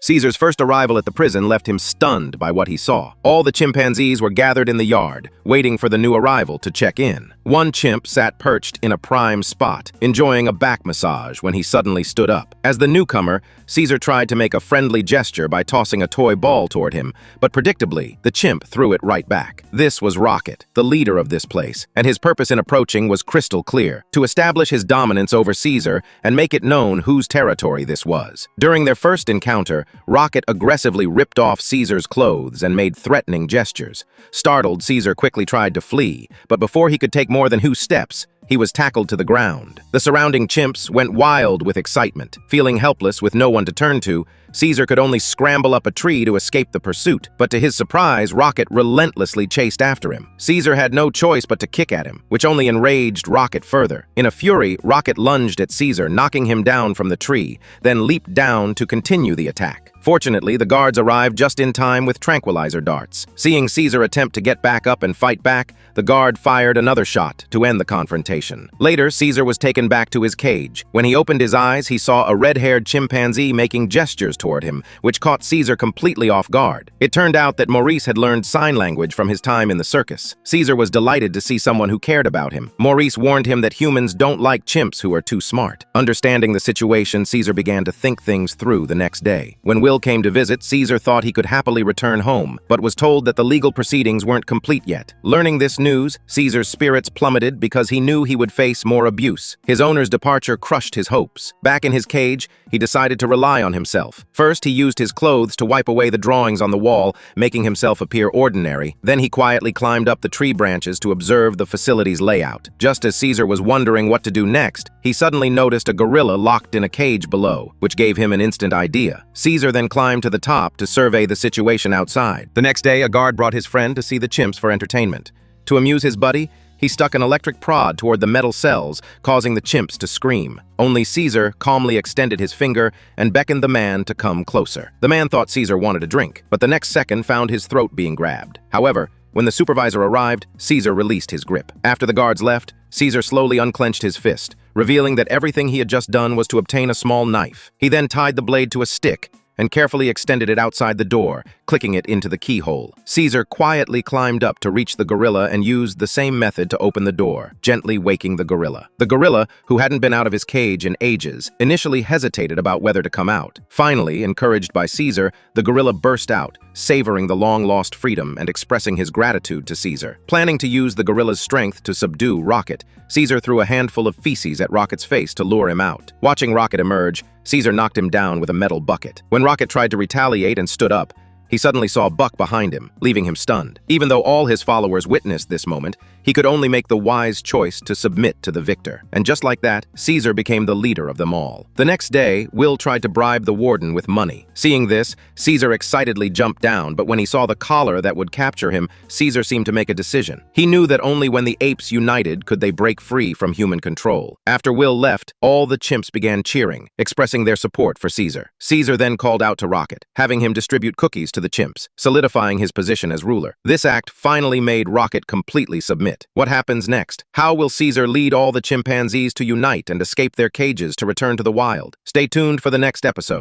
Caesar's first arrival at the prison left him stunned by what he saw. All the chimpanzees were gathered in the yard, waiting for the new arrival to check in. One chimp sat perched in a prime spot, enjoying a back massage when he suddenly stood up. As the newcomer, Caesar tried to make a friendly gesture by tossing a toy ball toward him, but predictably, the chimp threw it right back. This was Rocket, the leader of this place, and his purpose in approaching was crystal clear: to establish his dominance over Caesar and make it known whose territory this was. During their first encounter, Rocket aggressively ripped off Caesar's clothes and made threatening gestures. Startled, Caesar quickly tried to flee, but before he could take more than 2 steps, he was tackled to the ground. The surrounding chimps went wild with excitement. Feeling helpless with no one to turn to, Caesar could only scramble up a tree to escape the pursuit, but to his surprise, Rocket relentlessly chased after him. Caesar had no choice but to kick at him, which only enraged Rocket further. In a fury, Rocket lunged at Caesar, knocking him down from the tree, then leaped down to continue the attack. Fortunately, the guards arrived just in time with tranquilizer darts. Seeing Caesar attempt to get back up and fight back, the guard fired another shot to end the confrontation. Later, Caesar was taken back to his cage. When he opened his eyes, he saw a red-haired chimpanzee making gestures toward him, which caught Caesar completely off guard. It turned out that Maurice had learned sign language from his time in the circus. Caesar was delighted to see someone who cared about him. Maurice warned him that humans don't like chimps who are too smart. Understanding the situation, Caesar began to think things through the next day. When Will came to visit, Caesar thought he could happily return home, but was told that the legal proceedings weren't complete yet. Learning this news, Caesar's spirits plummeted because he knew he would face more abuse. His owner's departure crushed his hopes. Back in his cage, he decided to rely on himself. First, he used his clothes to wipe away the drawings on the wall, making himself appear ordinary. Then he quietly climbed up the tree branches to observe the facility's layout. Just as Caesar was wondering what to do next, he suddenly noticed a gorilla locked in a cage below, which gave him an instant idea. Caesar then climbed to the top to survey the situation outside. The next day, a guard brought his friend to see the chimps for entertainment. To amuse his buddy, he stuck an electric prod toward the metal cells, causing the chimps to scream. Only Caesar calmly extended his finger and beckoned the man to come closer. The man thought Caesar wanted a drink, but the next second found his throat being grabbed. However, when the supervisor arrived, Caesar released his grip. After the guards left, Caesar slowly unclenched his fist, revealing that everything he had just done was to obtain a small knife. He then tied the blade to a stick and carefully extended it outside the door, clicking it into the keyhole. Caesar quietly climbed up to reach the gorilla and used the same method to open the door, gently waking the gorilla. The gorilla, who hadn't been out of his cage in ages, initially hesitated about whether to come out. Finally, encouraged by Caesar, the gorilla burst out, savoring the long-lost freedom and expressing his gratitude to Caesar. Planning to use the gorilla's strength to subdue Rocket, Caesar threw a handful of feces at Rocket's face to lure him out. Watching Rocket emerge, Caesar knocked him down with a metal bucket. When Rocket tried to retaliate and stood up, he suddenly saw Buck behind him, leaving him stunned. Even though all his followers witnessed this moment, he could only make the wise choice to submit to the victor. And just like that, Caesar became the leader of them all. The next day, Will tried to bribe the warden with money. Seeing this, Caesar excitedly jumped down, but when he saw the collar that would capture him, Caesar seemed to make a decision. He knew that only when the apes united could they break free from human control. After Will left, all the chimps began cheering, expressing their support for Caesar. Caesar then called out to Rocket, having him distribute cookies to the chimps, solidifying his position as ruler. This act finally made Rocket completely submit. What happens next? How will Caesar lead all the chimpanzees to unite and escape their cages to return to the wild? Stay tuned for the next episode.